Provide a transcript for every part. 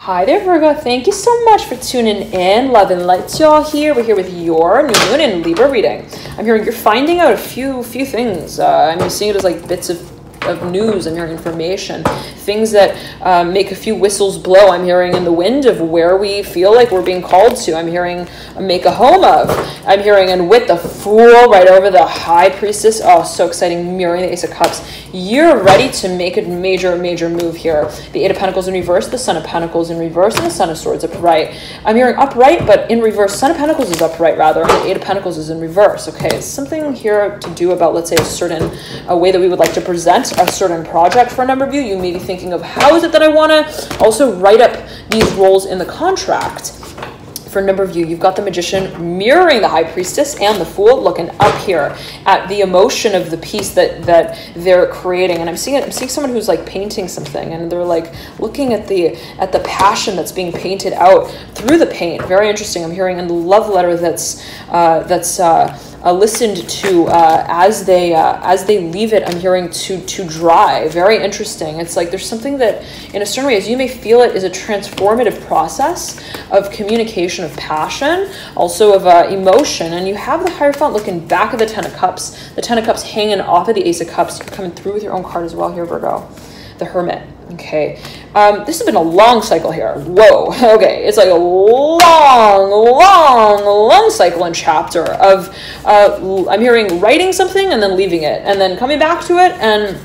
Hi there, Virgo. Thank you so much for tuning in. Love and light to y'all here. We're here with your new moon in Libra reading. I'm hearing you're finding out a few things. I'm seeing it as like bits of news. I'm hearing information, things that make a few whistles blow. I'm hearing in the wind of where we feel like we're being called to. I'm hearing make a home of. I'm hearing and with the Fool right over the High Priestess. Oh, so exciting, mirroring the Ace of Cups. You're ready to make a major move here. The Eight of Pentacles in reverse, the Son of Pentacles in reverse, and the Son of Swords upright. I'm hearing upright, but in reverse. Son of Pentacles is upright, rather, and the Eight of Pentacles is in reverse. Okay, it's something here to do about, let's say, a certain way that we would like to present a certain project for a number of you. You may be thinking of how is it that I want to also write up these roles in the contract. For a number of you, you've got the Magician mirroring the High Priestess and the Fool, looking up here at the emotion of the piece that they're creating. And I'm seeing someone who's like painting something, and they're like looking at the passion that's being painted out through the paint. Very interesting. I'm hearing in the love letter that's listened to as they leave it. I'm hearing to dry. Very interesting. It's like there's something that, in a certain way, as you may feel it, is a transformative process of communication, of passion, also of emotion. And you have the Hierophant looking back at the Ten of Cups. The Ten of Cups hanging off of the Ace of Cups. You're coming through with your own card as well here, Virgo. The Hermit. Okay, this has been a long cycle here. Whoa, okay, it's like a long cycle and chapter of I'm hearing writing something and then leaving it and then coming back to it and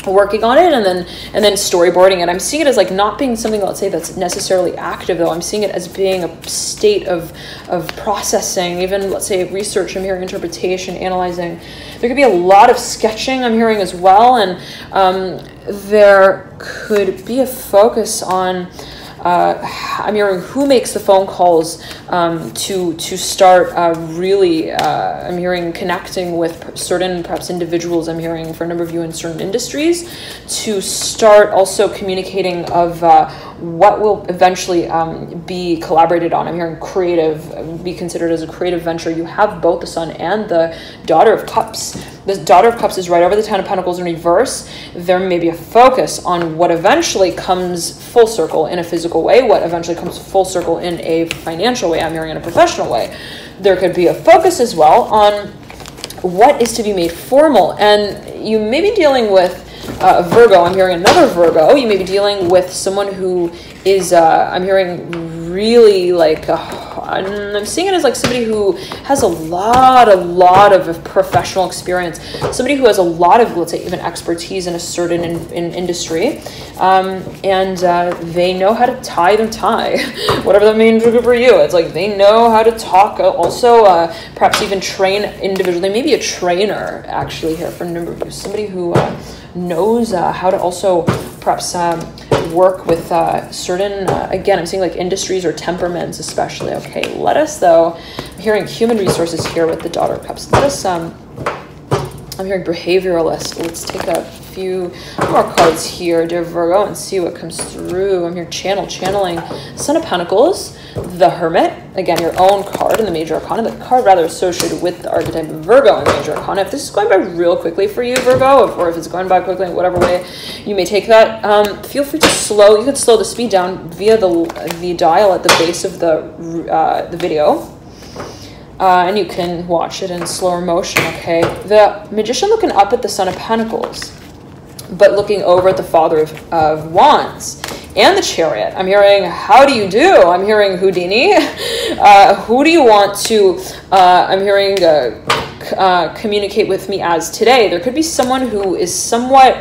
working on it and then storyboarding it. I'm seeing it as like not being something, let's say, that's necessarily active, though. I'm seeing it as being a state of processing, even, let's say, research. I'm hearing interpretation, analyzing. There could be a lot of sketching I'm hearing as well, and there could be a focus on I'm hearing who makes the phone calls to start really I'm hearing connecting with certain perhaps individuals. I'm hearing for a number of you in certain industries to start also communicating of what will eventually be collaborated on. I'm hearing creative, be considered as a creative venture. You have both the Sun and the Daughter of Cups. The Daughter of Cups is right over the Ten of Pentacles in reverse. There may be a focus on what eventually comes full circle in a physical way, what eventually comes full circle in a financial way. I'm hearing in a professional way. There could be a focus as well on what is to be made formal. And you may be dealing with Virgo. I'm hearing another Virgo. You may be dealing with someone who is, I'm hearing really like, I'm seeing it as like somebody who has a lot of professional experience, somebody who has a lot of, let's say, even expertise in a certain in industry, and they know how to tie their tie, whatever that means for you. It's like they know how to talk, also perhaps even train individually, maybe a trainer actually here for a number of you, somebody who knows how to also perhaps work with certain, again, I'm seeing like industries or temperaments especially. Okay, let us, though, I'm hearing human resources here with the Daughter of Cups. Let us, I'm hearing behavioralist. Let's take a few more cards here, dear Virgo, and see what comes through. I'm here channeling Son of Pentacles, the Hermit, again, your own card in the Major Arcana, the card rather associated with the archetype of Virgo in the Major Arcana. If this is going by real quickly for you, Virgo, or if it's going by quickly in whatever way you may take that, feel free to slow. You could slow the speed down via the dial at the base of the video. And you can watch it in slower motion, okay? The Magician looking up at the Son of Pentacles, but looking over at the Father of Wands and the Chariot. I'm hearing, how do you do? I'm hearing Houdini. Who do you want to, I'm hearing, communicate with me as today? There could be someone who is somewhat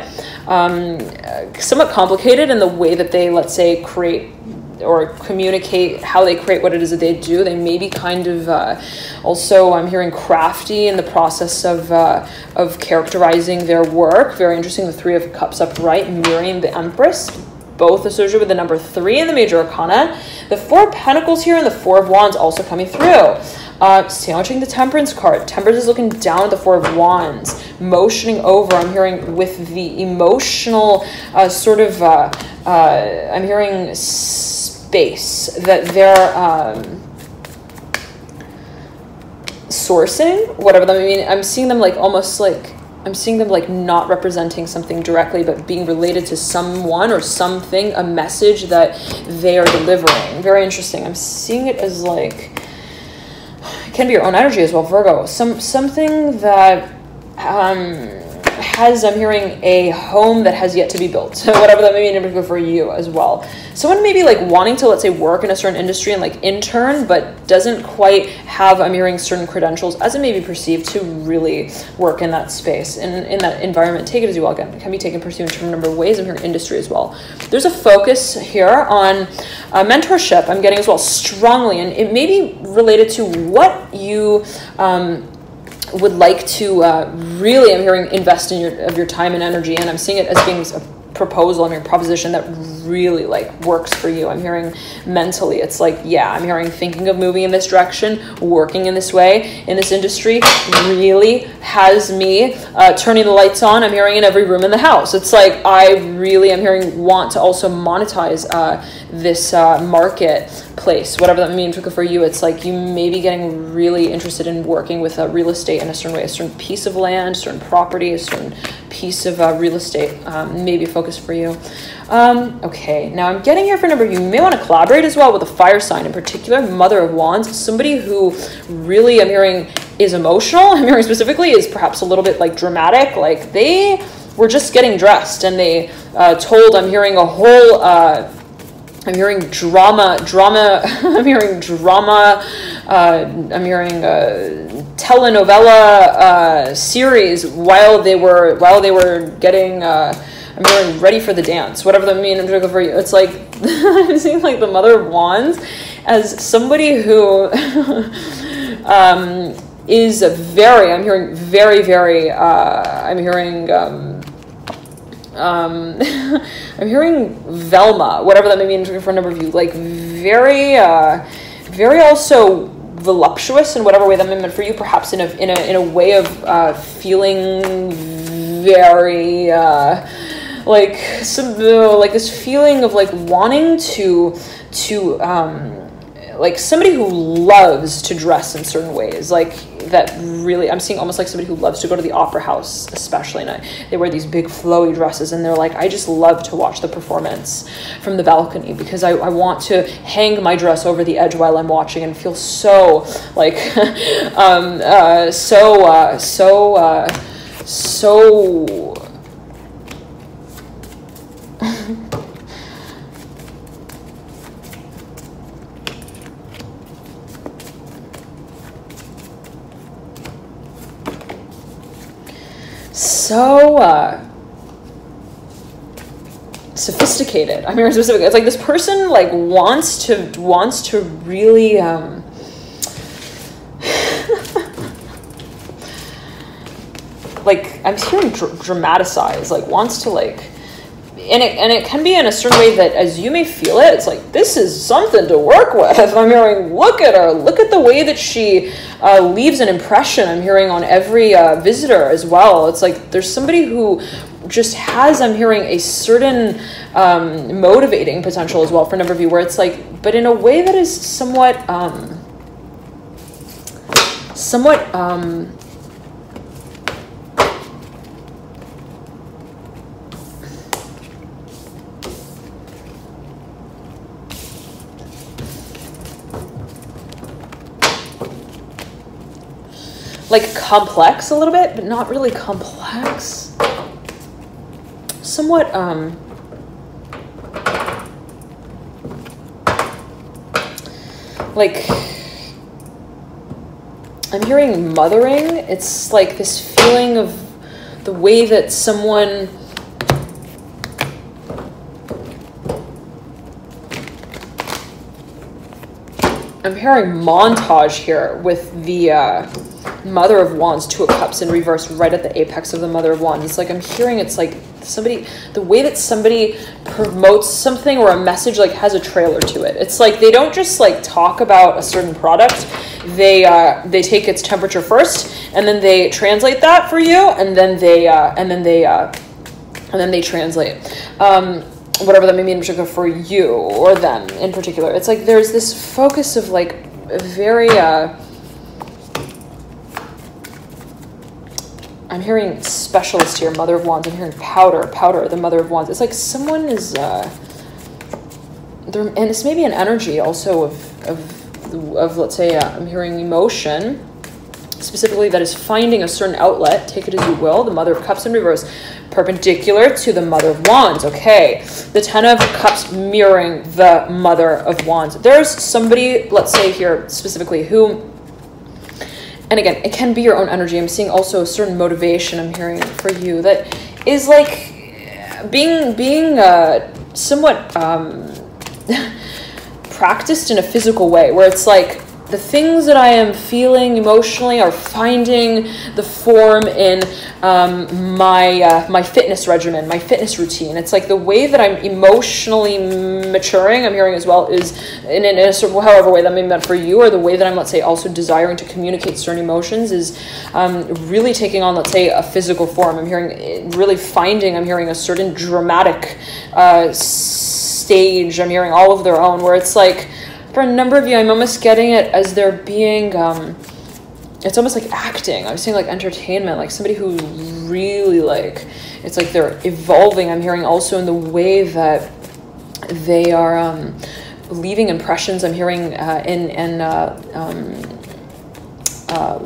complicated in the way that they, let's say, create or communicate how they create what it is that they do. They may be kind of also, I'm hearing, crafty in the process of characterizing their work. Very interesting. The Three of Cups upright, mirroring the Empress, both associated with the number 3 in the Major Arcana. The Four of Pentacles here and the Four of Wands also coming through. Sandwiching the Temperance card. Temperance is looking down at the Four of Wands, motioning over. I'm hearing with the emotional sort of, I'm hearing space that they're sourcing, whatever that means. I'm seeing them like almost like I'm seeing them like not representing something directly, but being related to someone or something, a message that they are delivering. Very interesting. I'm seeing it as like, it can be your own energy as well, Virgo. Something that has, I'm hearing, a home that has yet to be built. So whatever that may mean in particular for you as well. Someone maybe like wanting to, let's say, work in a certain industry and like intern, but doesn't quite have, I'm hearing, certain credentials as it may be perceived to really work in that space, in that environment. Take it as you will. Again, it can be taken pursuant to a number of ways. I'm hearing industry as well. There's a focus here on mentorship, I'm getting as well, strongly, and it may be related to what you would like to really, I'm hearing, invest in your time and energy, and I'm seeing it as being a proposal, I'm hearing proposition that really like works for you. I'm hearing mentally, it's like, yeah, I'm hearing thinking of moving in this direction, working in this way, in this industry, really has me turning the lights on, I'm hearing, in every room in the house. It's like, I really, I'm hearing, want to also monetize this marketplace, whatever that means for you. It's like you may be getting really interested in working with real estate in a certain way, a certain piece of land, certain property, a certain piece of real estate, maybe a focus for you. Okay, now I'm getting here for a number of you may want to collaborate as well with a fire sign, in particular, Mother of Wands, somebody who really, I'm hearing, is emotional. I'm hearing specifically is perhaps a little bit like dramatic, like they were just getting dressed and they told, I'm hearing, a whole I'm hearing drama, I'm hearing drama, I'm hearing telenovela series while they were getting, I'm hearing ready for the dance, whatever that means. I'm going to go for you. It's like, I'm seeing like the Mother of Wands as somebody who is very, I'm hearing very, very, I'm hearing, I'm hearing Velma, whatever that may mean for a number of you, like very, very also voluptuous in whatever way that may mean for you, perhaps in a way of feeling very like some like this feeling of like wanting to like somebody who loves to dress in certain ways, like that really, I'm seeing almost like somebody who loves to go to the opera house, especially, and they wear these big flowy dresses, and they're like, I just love to watch the performance from the balcony because I want to hang my dress over the edge while I'm watching and feel so like so sophisticated. I'm very specific. It's like this person like wants to really like I'm hearing dramatize, like wants to like, and it can be in a certain way that as you may feel it, it's like, this is something to work with. I'm hearing, look at her, look at the way that she leaves an impression, I'm hearing, on every visitor as well. It's like there's somebody who just has, I'm hearing, a certain motivating potential as well for a number of you, where it's like, but in a way that is somewhat like complex a little bit, but not really complex. Somewhat like I'm hearing mothering. It's like this feeling of the way that someone I'm hearing montage here with the Mother of Wands, Two of Cups in reverse, right at the apex of the Mother of Wands. It's like I'm hearing, it's like somebody, the way that somebody promotes something or a message, like has a trailer to it. It's like they don't just like talk about a certain product. They take its temperature first, and then they translate that for you, and then they translate whatever that may mean in particular for you or them in particular. It's like there's this focus of like very I'm hearing specialist here, Mother of Wands. I'm hearing powder, the Mother of Wands. It's like someone is, there, and this may be an energy also of let's say, I'm hearing emotion, specifically that is finding a certain outlet, take it as you will. The Mother of Cups in reverse, perpendicular to the Mother of Wands. Okay, the Ten of Cups mirroring the Mother of Wands. There's somebody, let's say here specifically, who, and again, it can be your own energy. I'm seeing also a certain motivation I'm hearing for you that is like being somewhat practiced in a physical way, where it's like the things that I am feeling emotionally are finding the form in my fitness regimen, my fitness routine. It's like the way that I'm emotionally maturing, I'm hearing as well, is in a certain, however way that may be meant for you, or the way that I'm, let's say, also desiring to communicate certain emotions is really taking on, let's say, a physical form. I'm hearing, really finding, I'm hearing a certain dramatic stage, I'm hearing all of their own, where it's like, for a number of you, I'm almost getting it as they're being, it's almost like acting. I'm seeing like entertainment, like somebody who really like, it's like they're evolving. I'm hearing also in the way that they are leaving impressions. I'm hearing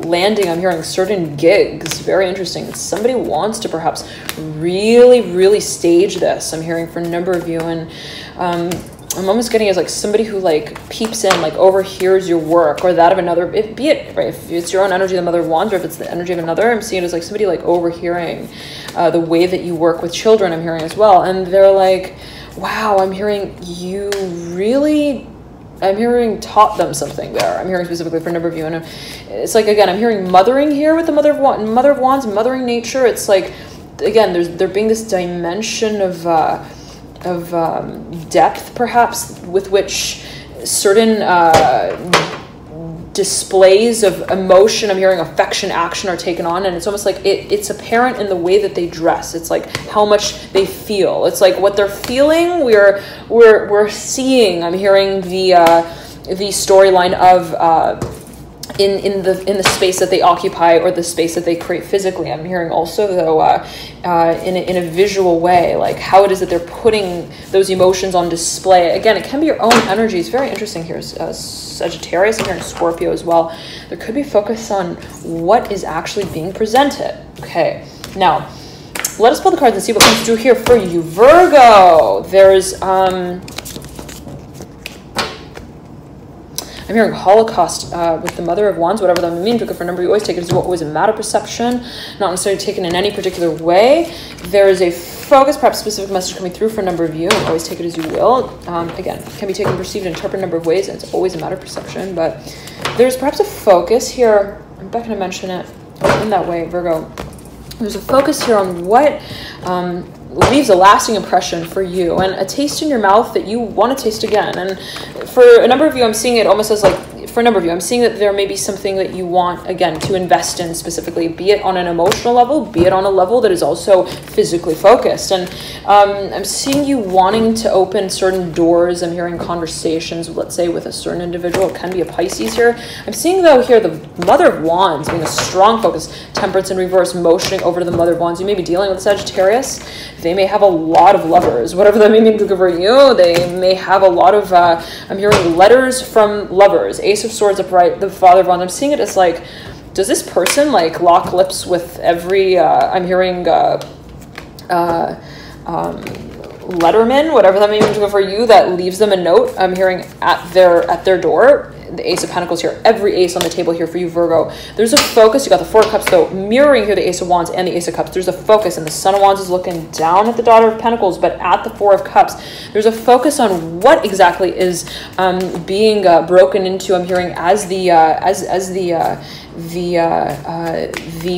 landing, I'm hearing certain gigs. Very interesting. Somebody wants to perhaps really stage this. I'm hearing for a number of you, and I'm almost getting as like somebody who like peeps in, like overhears your work, or that of another, be it, right, if it's your own energy, the Mother of Wands, or if it's the energy of another, I'm seeing it as like somebody like overhearing the way that you work with children, I'm hearing as well. And they're like, wow, I'm hearing you really, I'm hearing taught them something there. I'm hearing specifically for a number of you. And it's like, again, I'm hearing mothering here with the Mother of Wands, mothering nature. It's like, again, there being this dimension of depth, perhaps, with which certain displays of emotion, I'm hearing affection, action are taken on, and it's almost like it's apparent in the way that they dress. It's like how much they feel. It's like what they're feeling. We're seeing. I'm hearing the storyline of in the space that they occupy, or the space that they create physically. I'm hearing also, though, in a visual way, like how it is that they're putting those emotions on display. Again, it can be your own energy. It's very interesting here. Sagittarius, I'm hearing Scorpio as well. There could be focus on what is actually being presented. Okay, now let us pull the cards and see what comes through here for you, Virgo. There's I'm hearing Holocaust with the Mother of Wands, whatever that means. For a number, you always take it as always a matter of perception, not necessarily taken in any particular way. There is a focus, perhaps specific message coming through for a number of you, and always take it as you will. Again, it can be taken, perceived, and interpreted a number of ways, and it's always a matter of perception. But there's perhaps a focus here. I'm not going to mention it in that way, Virgo. There's a focus here on what leaves a lasting impression for you, and a taste in your mouth that you want to taste again. And for a number of you, I'm seeing it almost as like, for a number of you, I'm seeing that there may be something that you want, again, to invest in specifically, be it on an emotional level, be it on a level that is also physically focused. And I'm seeing you wanting to open certain doors. I'm hearing conversations, let's say, with a certain individual. It can be a Pisces here. I'm seeing, though, here the Mother of Wands being a strong focus, Temperance in reverse, motioning over to the Mother of Wands. You may be dealing with Sagittarius. They may have a lot of lovers, whatever that may mean for you. They may have a lot of, I'm hearing letters from lovers, Ace of Swords upright, the Father of Wands. I'm seeing it as like, does this person like lock lips with every, I'm hearing letterman, whatever that may mean for you, that leaves them a note. I'm hearing at their door. The Ace of Pentacles here, every ace on the table here for you, Virgo. There's a focus. You got the Four of Cups, though, mirroring here the Ace of Wands and the Ace of Cups. There's a focus, and the Son of Wands is looking down at the Daughter of Pentacles, but at the Four of Cups, there's a focus on what exactly is being broken into. I'm hearing as the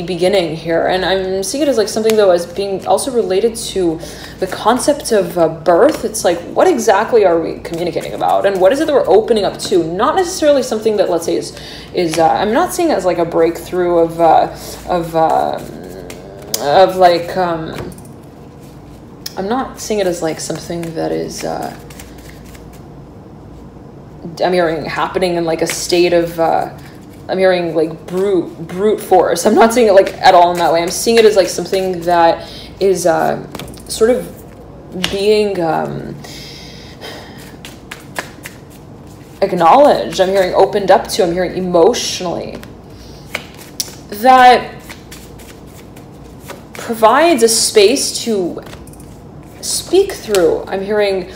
beginning here, and I'm seeing it as like something, though, as being also related to the concept of birth. It's like, what exactly are we communicating about, and what is it that we're opening up to? Not necessarily something that, let's say, is I'm not seeing it as like a breakthrough of like I'm not seeing it as like something that is I'm hearing happening in like a state of I'm hearing like brute force. I'm not seeing it like at all in that way. I'm seeing it as like something that is sort of being acknowledged. I'm hearing opened up to. I'm hearing emotionally. That provides a space to speak through. I'm hearing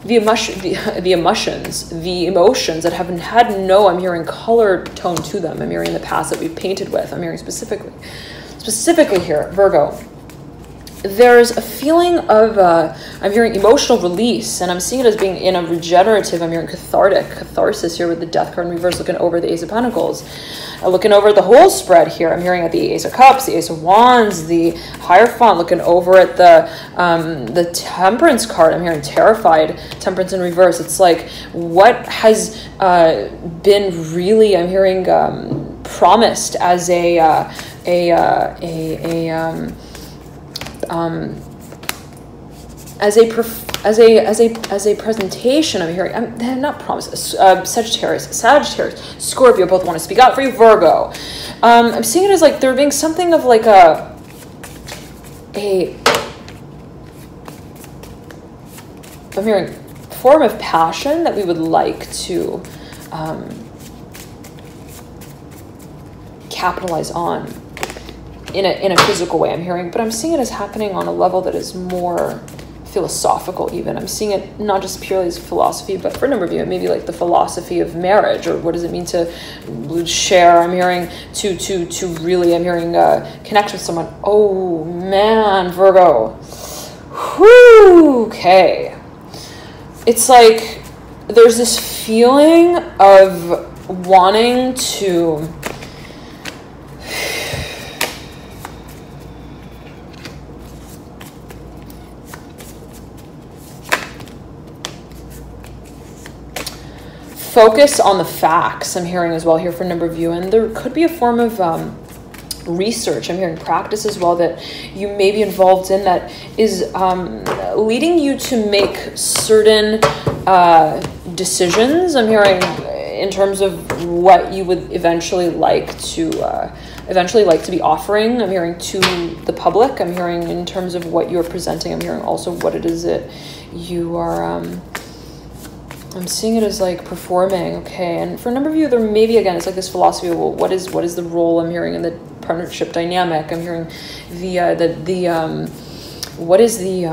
the emotions that haven't had no, I'm hearing color tone to them. I'm hearing the past that we've painted with. I'm hearing specifically here, Virgo. There's a feeling of, I'm hearing emotional release, and I'm seeing it as being in a regenerative, I'm hearing catharsis here with the Death card in reverse, looking over the Ace of Pentacles. Looking over the whole spread here, I'm hearing at the Ace of Cups, the Ace of Wands, the Hierophant, looking over at the Temperance card. I'm hearing terrified, Temperance in reverse. It's like, what has been really, I'm hearing promised as a presentation. I'm hearing, I'm not promised. Sagittarius, Scorpio both want to speak out for you. Virgo, I'm seeing it as like there being something of like a I'm hearing form of passion that we would like to capitalize on in a physical way. I'm hearing, but I'm seeing it as happening on a level that is more philosophical even. I'm seeing it not just purely as philosophy, but for a number of you, it may be like the philosophy of marriage, or what does it mean to share. I'm hearing to really, I'm hearing connect with someone. Oh man, Virgo. Whew, okay. It's like there's this feeling of wanting to focus on the facts. I'm hearing as well here for a number of you, and there could be a form of research. I'm hearing practice as well that you may be involved in that is leading you to make certain decisions. I'm hearing in terms of what you would eventually like to be offering. I'm hearing to the public. I'm hearing in terms of what you're presenting. I'm hearing also what it is that you are I'm seeing it as like performing. Okay, and for a number of you, there may be, again, it's like this philosophy of, well, what is the role. I'm hearing in the partnership dynamic. I'm hearing what is the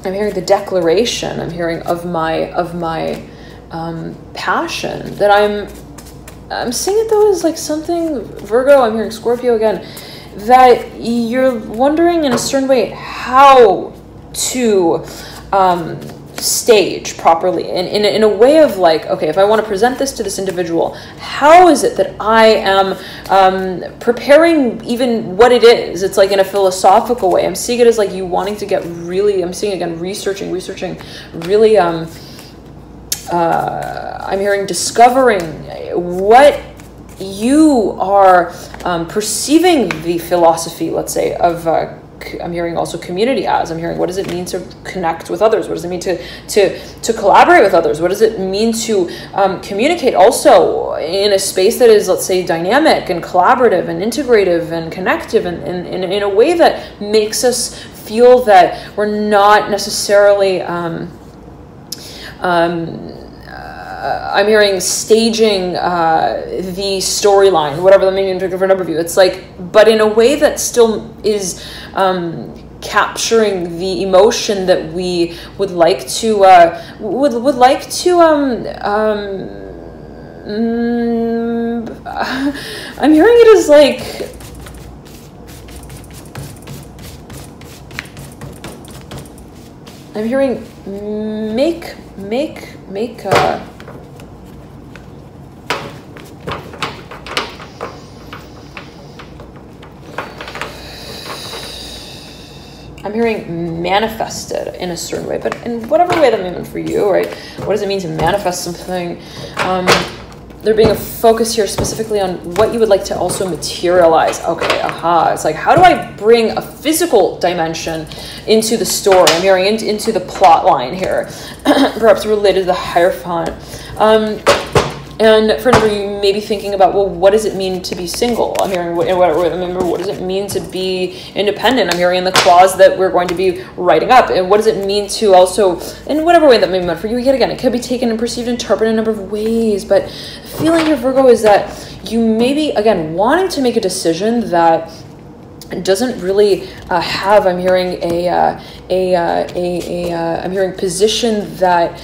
I'm hearing the declaration. I'm hearing of my passion that I'm seeing it though as like something, Virgo. I'm hearing Scorpio again, that you're wondering in a certain way how to stage properly in a way of like, okay, if I want to present this to this individual, how is it that I am preparing even what it is? It's like in a philosophical way. I'm seeing it as like you wanting to get really, I'm seeing again researching really I'm hearing discovering what you are perceiving the philosophy, let's say, of I'm hearing also community as. I'm hearing, what does it mean to connect with others? What does it mean to collaborate with others? What does it mean to communicate also in a space that is, let's say, dynamic and collaborative and integrative and connective, and in a way that makes us feel that we're not necessarily I'm hearing staging the storyline, whatever that may mean for a number of you. It's like, but in a way that still is capturing the emotion that we would like to I'm hearing it as like I'm hearing make I'm hearing manifested in a certain way, but in whatever way that may mean for you, right? What does it mean to manifest something? there being a focus here specifically on what you would like to also materialize. Okay, it's like, how do I bring a physical dimension into the story? I'm hearing into the plot line here, perhaps related to the Hierophant. And for another, you may be thinking about, well, what does it mean to be single? I'm hearing, what does it mean to be independent? I'm hearing in the clause that we're going to be writing up. And what does it mean to also, in whatever way that may be meant for you, yet again, it could be taken and perceived and interpreted in a number of ways. But the feeling here, Virgo, is that you may be, again, wanting to make a decision that doesn't really have, I'm hearing I'm hearing position that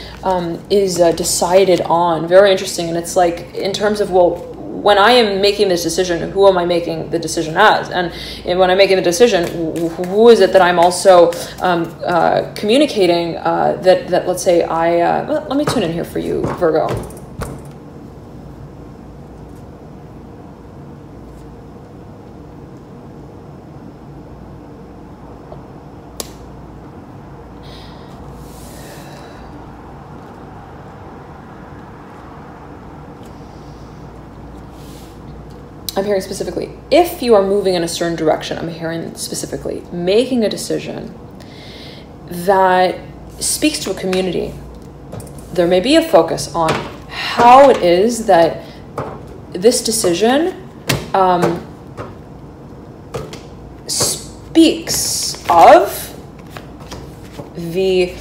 is decided on. Very interesting. And it's like, in terms of, well, when I am making this decision, who am I making the decision as? And when I'm making the decision, who is it that I'm also communicating that let's say let me tune in here for you, Virgo. I'm hearing specifically, if you are moving in a certain direction, I'm hearing specifically, making a decision that speaks to a community. There may be a focus on how it is that this decision speaks of the,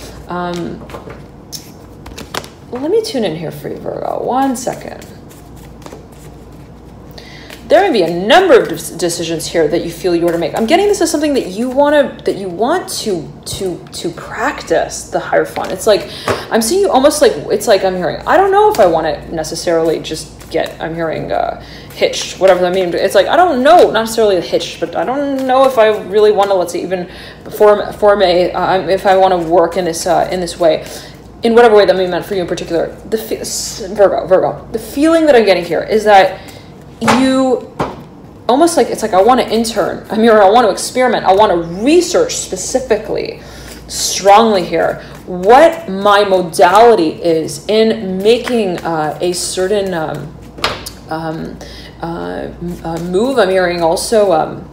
let me tune in here for you, Virgo, 1 second. There may be a number of decisions here that you feel you want to make. I'm getting this as something that you want to practice, the Hierophant. It's like, I'm seeing you almost like, it's like I'm hearing, I don't know if I want to necessarily just get, I'm hearing hitched, whatever that means. It's like, I don't know, not necessarily hitched, but I don't know if I really want to, let's say, even form a, if I want to work in this way. In whatever way that may be meant for you in particular. Virgo, the feeling that I'm getting here is that you almost like, it's like, I want to intern. I want to experiment. I want to research specifically, strongly here, what my modality is in making a certain move. I'm hearing also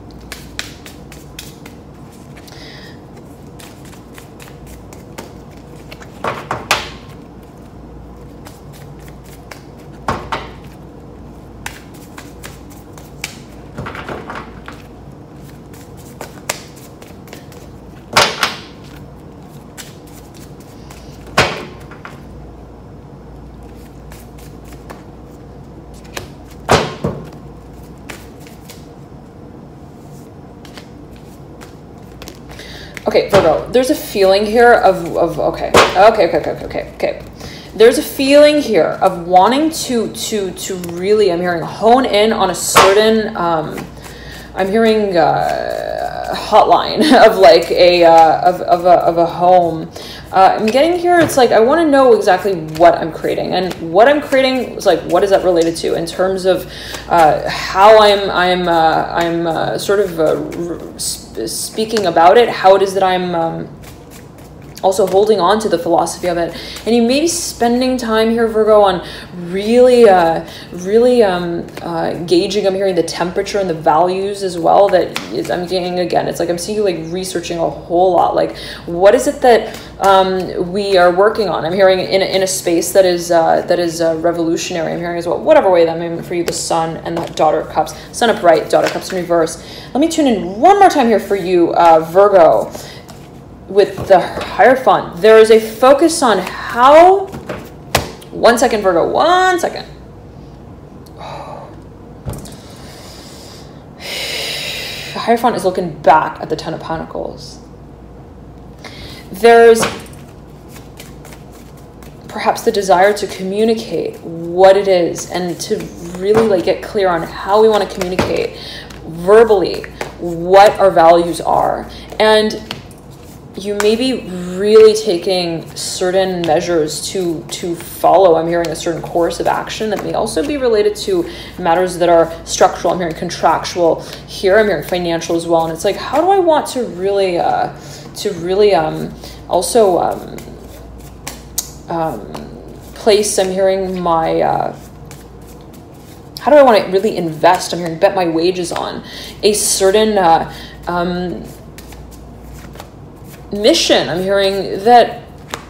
okay, Virgo, there's a feeling here of okay. There's a feeling here of wanting to really, I'm hearing, hone in on a certain, I'm hearing hotline of like of a home. I'm getting here, it's like, I want to know exactly what I'm creating, and what I'm creating is like, what is that related to in terms of how I'm sort of speaking about it, how it is that I'm also holding on to the philosophy of it. And you may be spending time here, Virgo, on really gauging, I'm hearing, the temperature and the values as well that is, I'm getting, again, it's like I'm seeing you like researching a whole lot, like what is it that we are working on. I'm hearing in a space that is revolutionary. I'm hearing as well, whatever way that may be for you, the Sun and that Daughter of Cups, Sun upright, Daughter of Cups in reverse. Let me tune in one more time here for you, Virgo. With the Hierophant, there is a focus on how, 1 second, Virgo, 1 second. The Hierophant is looking back at the Ten of Pentacles. There's perhaps the desire to communicate what it is and to really like get clear on how we want to communicate verbally what our values are. And you may be really taking certain measures to follow. I'm hearing a certain course of action that may also be related to matters that are structural. I'm hearing contractual here. I'm hearing financial as well. And it's like, how do I want to really also place, I'm hearing my how do I want to really invest? I'm hearing bet my wages on a certain mission. I'm hearing that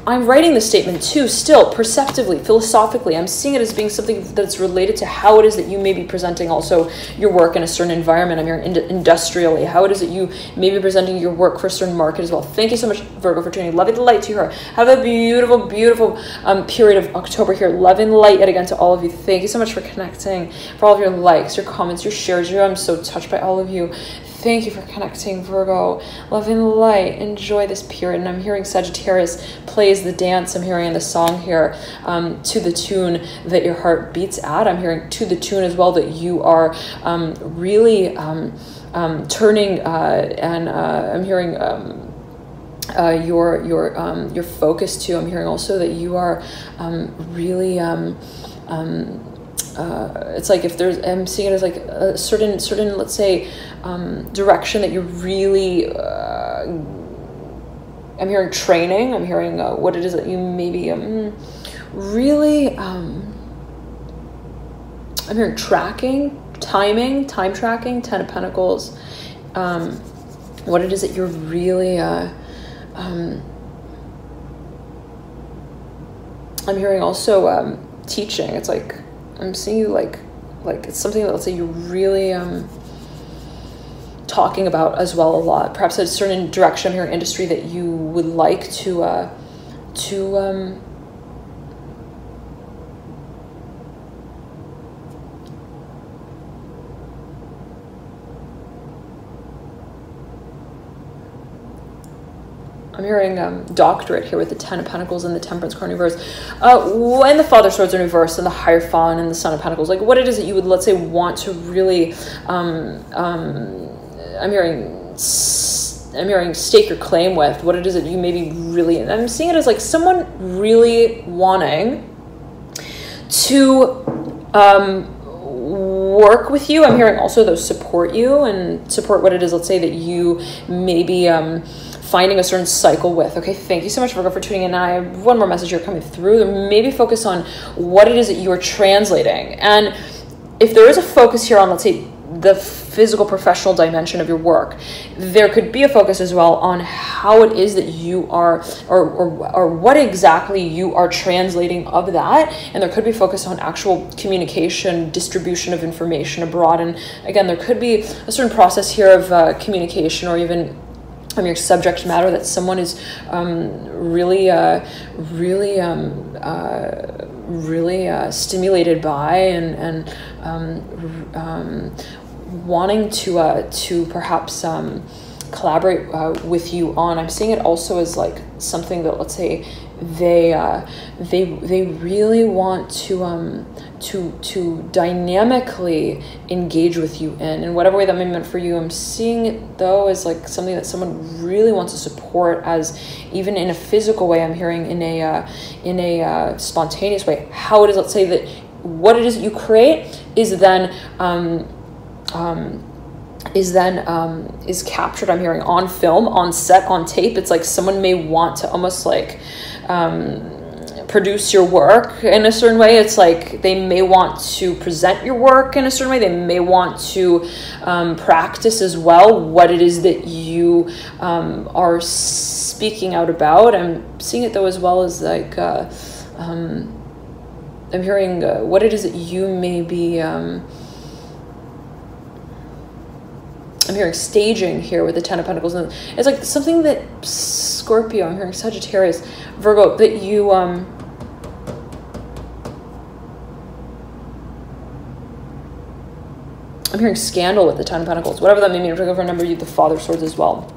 I'm writing this statement too, still perceptively, philosophically. I'm seeing it as being something that's related to how it is that you may be presenting also your work in a certain environment. I'm hearing industrially, how it is that you may be presenting your work for a certain market as well. Thank you so much, Virgo, for tuning. Loving the light to you. Have a beautiful, beautiful period of October here. Loving light yet again to all of you. Thank you so much for connecting, for all of your likes, your comments, your shares. I'm so touched by all of you. Thank you for connecting, Virgo. Love and light. Enjoy this period. And I'm hearing Sagittarius plays the dance. I'm hearing the song here to the tune that your heart beats at. I'm hearing to the tune as well that you are really turning and I'm hearing your focus too. I'm hearing also that you are really it's like if there's, I'm seeing it as like a certain let's say direction that you're really I'm hearing training. I'm hearing what it is that you maybe really I'm hearing tracking, time tracking, 10 of Pentacles, what it is that you're really I'm hearing also teaching. It's like I'm seeing you like it's something that, let's say, you're really talking about as well a lot. Perhaps a certain direction of your industry that you would like to I'm hearing doctorate here with the 10 of Pentacles and the Temperance card in reverse. When the Father Swords in reverse and the Hierophant and the Son of Pentacles, like what it is that you would, let's say, want to really, I'm hearing stake your claim with, what it is that you maybe really, and I'm seeing it as like someone really wanting to work with you. I'm hearing also those support you and support what it is, let's say, that you maybe finding a certain cycle with. Okay, thank you so much, Virgo, for tuning in. And I have one more message here coming through. Maybe focus on what it is that you are translating. And if there is a focus here on, let's say, the physical professional dimension of your work, there could be a focus as well on how it is that you are, or what exactly you are translating of that. And there could be focus on actual communication, distribution of information abroad. And again, there could be a certain process here of communication, or even your subject matter that someone is really stimulated by and wanting to perhaps collaborate with you on. I'm seeing it also as like something that, let's say, they really want to dynamically engage with you in whatever way that may be meant for you. I'm seeing it though as like something that someone really wants to support, as even in a physical way. I'm hearing in a spontaneous way how it is, let's say, that what it is that you create is then is captured, I'm hearing, on film, on set, on tape. It's like someone may want to almost like produce your work in a certain way. It's like they may want to present your work in a certain way. They may want to practice as well what it is that you are speaking out about. I'm seeing it though as well as like I'm hearing what it is that you may be I'm hearing staging here with the 10 of Pentacles. And it's like something that Scorpio, I'm hearing Sagittarius, Virgo, that you I'm hearing scandal with the 10 of Pentacles, whatever that may mean. I'm going to remember you the Father of Swords as well,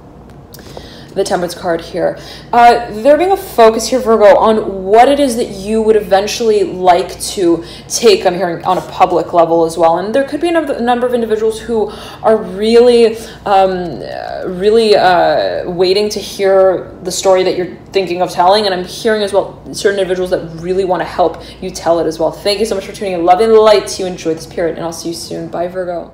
the Temperance card here. There being a focus here, Virgo, on what it is that you would eventually like to take, I'm hearing, on a public level as well. And there could be a number of individuals who are really waiting to hear the story that you're thinking of telling. And I'm hearing as well certain individuals that really want to help you tell it as well. Thank you so much for tuning in. Love and light to you. Enjoy this period, and I'll see you soon. Bye, Virgo.